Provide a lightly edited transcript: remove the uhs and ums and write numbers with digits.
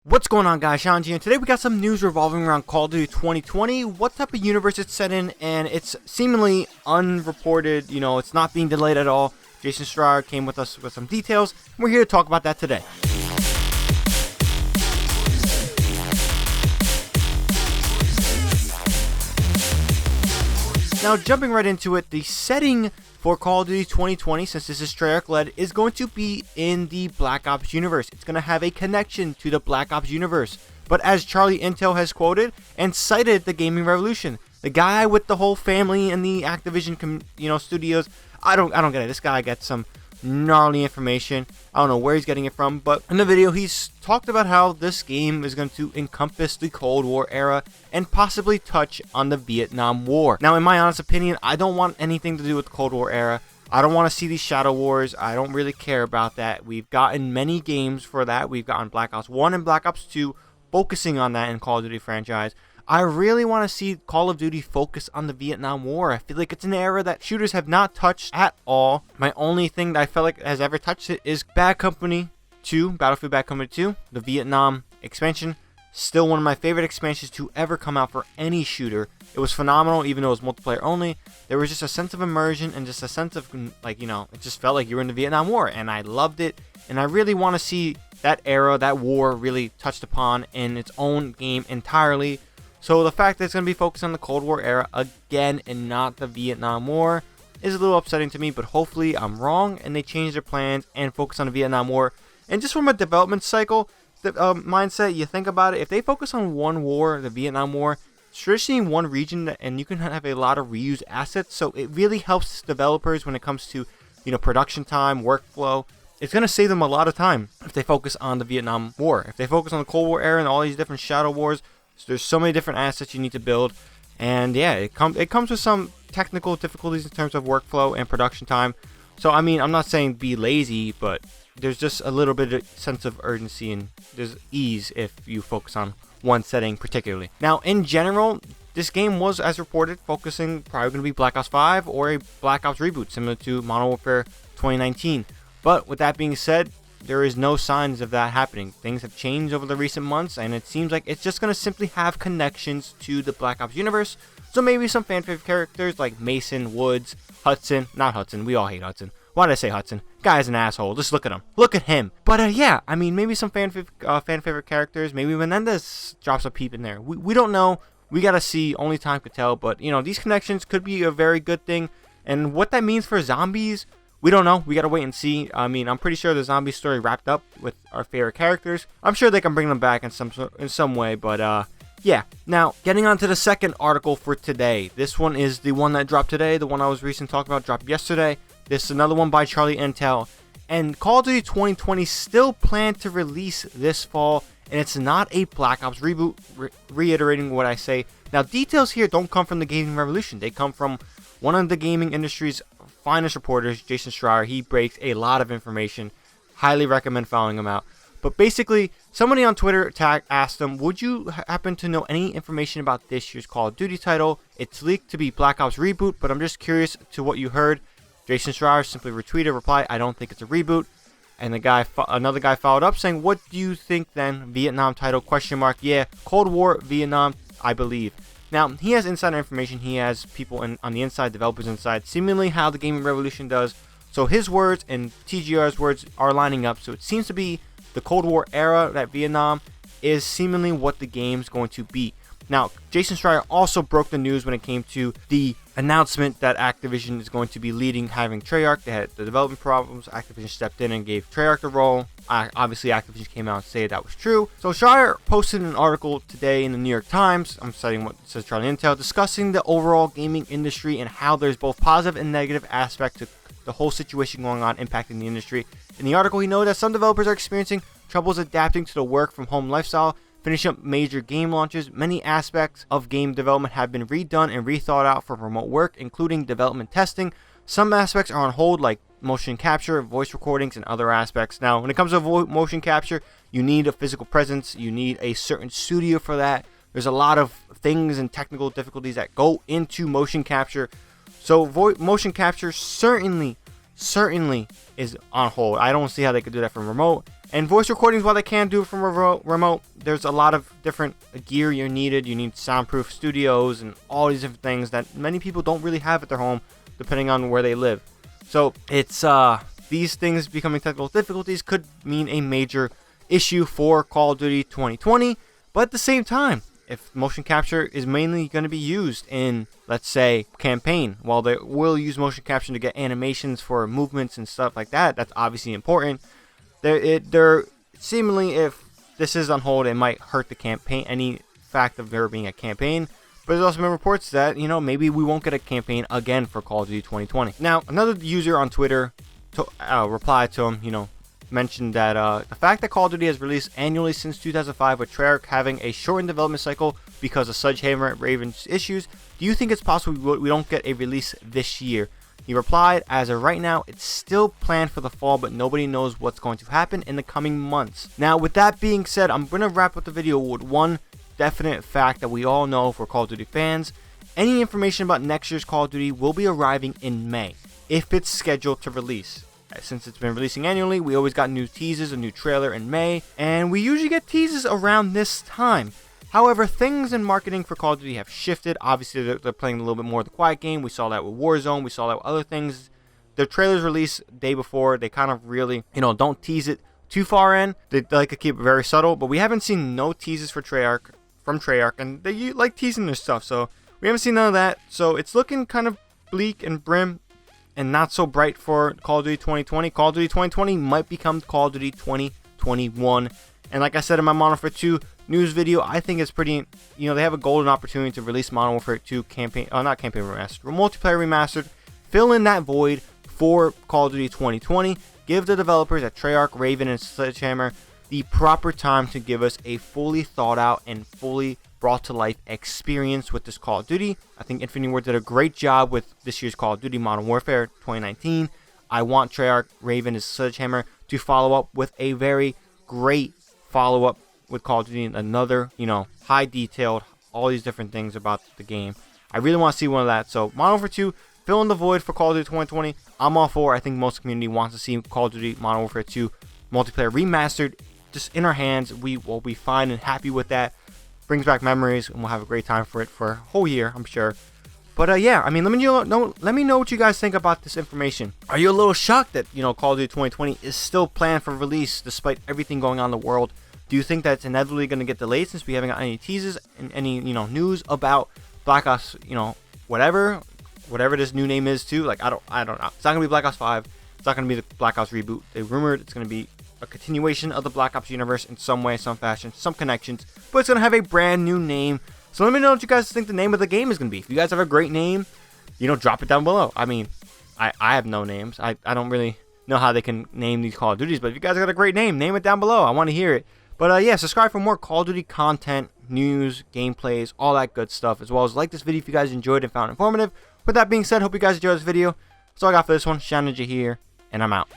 What's going on, guys? ShadowNinja, and today we got some news revolving around Call of Duty 2020, what type of universe it's set in, and it's seemingly unreported. It's not being delayed at all. Jason Schreier came with us with some details, and we're here to talk about that today. Now, jumping right into it, the setting for Call of Duty 2020, since this is Treyarch-led, is going to be in the Black Ops universe. It's going to have a connection to the Black Ops universe. But as Charlie Intel has quoted and cited the gaming revolution, the guy with the whole family and the Activision, studios, I don't get it. This guy gets some gnarly information. I don't know where he's getting it from, but in the video he's talked about how this game is going to encompass the Cold War era and possibly touch on the Vietnam War. Now, in my honest opinion, I don't want anything to do with the Cold War era. I don't want to see these shadow wars. I don't really care about that. We've gotten many games for that. We've gotten Black Ops 1 and Black Ops 2 focusing on that in Call of Duty franchise. I really want to see Call of Duty focus on the Vietnam War. I feel like it's an era that shooters have not touched at all. My only thing that I felt like has ever touched it is Bad Company 2, Battlefield Bad Company 2, the Vietnam expansion. Still one of my favorite expansions to ever come out for any shooter. It was phenomenal, even though it was multiplayer only. There was just a sense of immersion and just a sense of, it just felt like you were in the Vietnam War, and I loved it. And I really want to see that era, that war, really touched upon in its own game entirely. So the fact that it's going to be focused on the Cold War era again and not the Vietnam War is a little upsetting to me, but hopefully I'm wrong and they change their plans and focus on the Vietnam War. And just from a development cycle mindset, you think about it, if they focus on one war, the Vietnam War, it's traditionally in one region, and you can have a lot of reused assets, so it really helps developers when it comes to production time, workflow. It's going to save them a lot of time if they focus on the Vietnam War. If they focus on the Cold War era and all these different shadow wars, so there's so many different assets you need to build, and yeah, it comes with some technical difficulties in terms of workflow and production time. So I mean, I'm not saying be lazy, but there's just a little bit of sense of urgency and there's ease if you focus on one setting particularly. Now, in general, this game was, as reported, focusing probably going to be Black Ops 5 or a Black Ops reboot similar to Modern Warfare 2019. But with that being said, there is no signs of that happening. Things have changed over the recent months, and it seems like it's just going to simply have connections to the Black Ops universe. So maybe some fan favorite characters like Mason, Woods, Hudson. Not Hudson. We all hate Hudson. Why did I say Hudson? Guy's an asshole. Just look at him. Look at him. But yeah, I mean, maybe some fan favorite characters. Maybe Menendez drops a peep in there. We don't know. We got to see. Only time could tell. But, these connections could be a very good thing. And what that means for zombies, we don't know. We got to wait and see. I mean, I'm pretty sure the zombie story wrapped up with our favorite characters. I'm sure they can bring them back in some way, but yeah. Now, getting on to the second article for today. This one is the one that dropped today. The one I was recently talking about dropped yesterday. This is another one by Charlie Intel. And Call of Duty 2020 still planned to release this fall, and it's not a Black Ops reboot, reiterating what I say. Now, details here don't come from the gaming revolution. They come from one of the gaming industry's finest reporters, Jason Schreier. He breaks a lot of information. Highly recommend following him out. But basically, somebody on Twitter asked him, would you happen to know any information about this year's Call of Duty title? It's leaked to be Black Ops reboot, but I'm just curious to what you heard. Jason Schreier simply retweeted, replied, I don't think it's a reboot. And another guy followed up saying, what do you think then? Vietnam title, ? Yeah, Cold War, Vietnam, I believe. Now, he has insider information. He has people on the inside, developers inside, seemingly how the gaming revolution does. So his words and TGR's words are lining up. So it seems to be the Cold War era, that Vietnam, is seemingly what the game's going to be. Now, Jason Schreier also broke the news when it came to the announcement that Activision is going to be having Treyarch. They had the development problems. Activision stepped in and gave Treyarch the role. Obviously, Activision came out and said that was true. So Schreier posted an article today in the New York Times. I'm citing what says Charlie Intel, discussing the overall gaming industry and how there's both positive and negative aspect to the whole situation going on impacting the industry. In the article, he noted that some developers are experiencing troubles adapting to the work from home lifestyle, finish up major game launches. Many aspects of game development have been redone and rethought out for remote work, including development testing. Some aspects are on hold, like motion capture, voice recordings, and other aspects. Now, when it comes to motion capture, you need a physical presence. You need a certain studio for that. There's a lot of things and technical difficulties that go into motion capture. So motion capture certainly is on hold. I don't see how they could do that from remote. And voice recordings, while they can do it from remote, there's a lot of different gear you're needed. You need soundproof studios and all these different things that many people don't really have at their home, depending on where they live. So it's these things becoming technical difficulties could mean a major issue for Call of Duty 2020. But at the same time, if motion capture is mainly going to be used in, let's say, campaign, while they will use motion capture to get animations for movements and stuff like that, that's obviously important. There seemingly, if this is on hold, it might hurt the campaign, any fact of there being a campaign. But there's also been reports that, maybe we won't get a campaign again for Call of Duty 2020. Now, another user on Twitter replied to him, mentioned that the fact that Call of Duty has released annually since 2005, with Treyarch having a shortened development cycle because of Sledgehammer Raven's issues, do you think it's possible we don't get a release this year? He replied, as of right now, it's still planned for the fall, but nobody knows what's going to happen in the coming months. Now, with that being said, I'm going to wrap up the video with one definite fact that we all know for Call of Duty fans. Any information about next year's Call of Duty will be arriving in May, if it's scheduled to release. Since it's been releasing annually, we always got new teasers, a new trailer in May, and we usually get teasers around this time. However, things in marketing for Call of Duty have shifted. Obviously, they're playing a little bit more of the quiet game. We saw that with Warzone. We saw that with other things. Their trailers release day before. They kind of really, don't tease it too far in. They like to keep it very subtle. But we haven't seen no teasers from Treyarch, and they like teasing their stuff. So we haven't seen none of that. So it's looking kind of bleak and grim and not so bright for Call of Duty 2020. Call of Duty 2020 might become Call of Duty 2021. And like I said in my Modern Warfare 2 news video, I think it's pretty, they have a golden opportunity to release Modern Warfare 2 multiplayer remastered, fill in that void for Call of Duty 2020, give the developers at Treyarch, Raven, and Sledgehammer the proper time to give us a fully thought out and fully brought to life experience with this Call of Duty. I think Infinity Ward did a great job with this year's Call of Duty Modern Warfare 2019. I want Treyarch, Raven, and Sledgehammer to follow up with a very great follow-up with Call of Duty, another, high detailed, all these different things about the game. I really want to see one of that. So Modern Warfare 2, fill in the void for Call of Duty 2020. I'm all for. I think most community wants to see Call of Duty Modern Warfare 2 multiplayer remastered just in our hands. We will be fine and happy with that. Brings back memories, and we'll have a great time for it for a whole year, I'm sure. But yeah, let me know what you guys think about this information. Are you a little shocked that Call of Duty 2020 is still planned for release despite everything going on in the world? Do you think that it's inevitably going to get delayed since we haven't got any teasers and any news about Black Ops, whatever this new name is too? Like I don't know. It's not gonna be Black Ops 5. It's not gonna be the Black Ops reboot. They rumored it's gonna be a continuation of the Black Ops universe in some way, some fashion, some connections, but it's gonna have a brand new name. So let me know what you guys think the name of the game is gonna be. If you guys have a great name, drop it down below. I have no names. I don't really know how they can name these Call of Duties, but if you guys got a great name, name it down below. I want to hear it. But yeah, subscribe for more Call of Duty content, news, gameplays, all that good stuff, as well as like this video if you guys enjoyed and found it informative. With that being said, hope you guys enjoyed this video. That's all I got for this one. ShadowNinja here, and I'm out.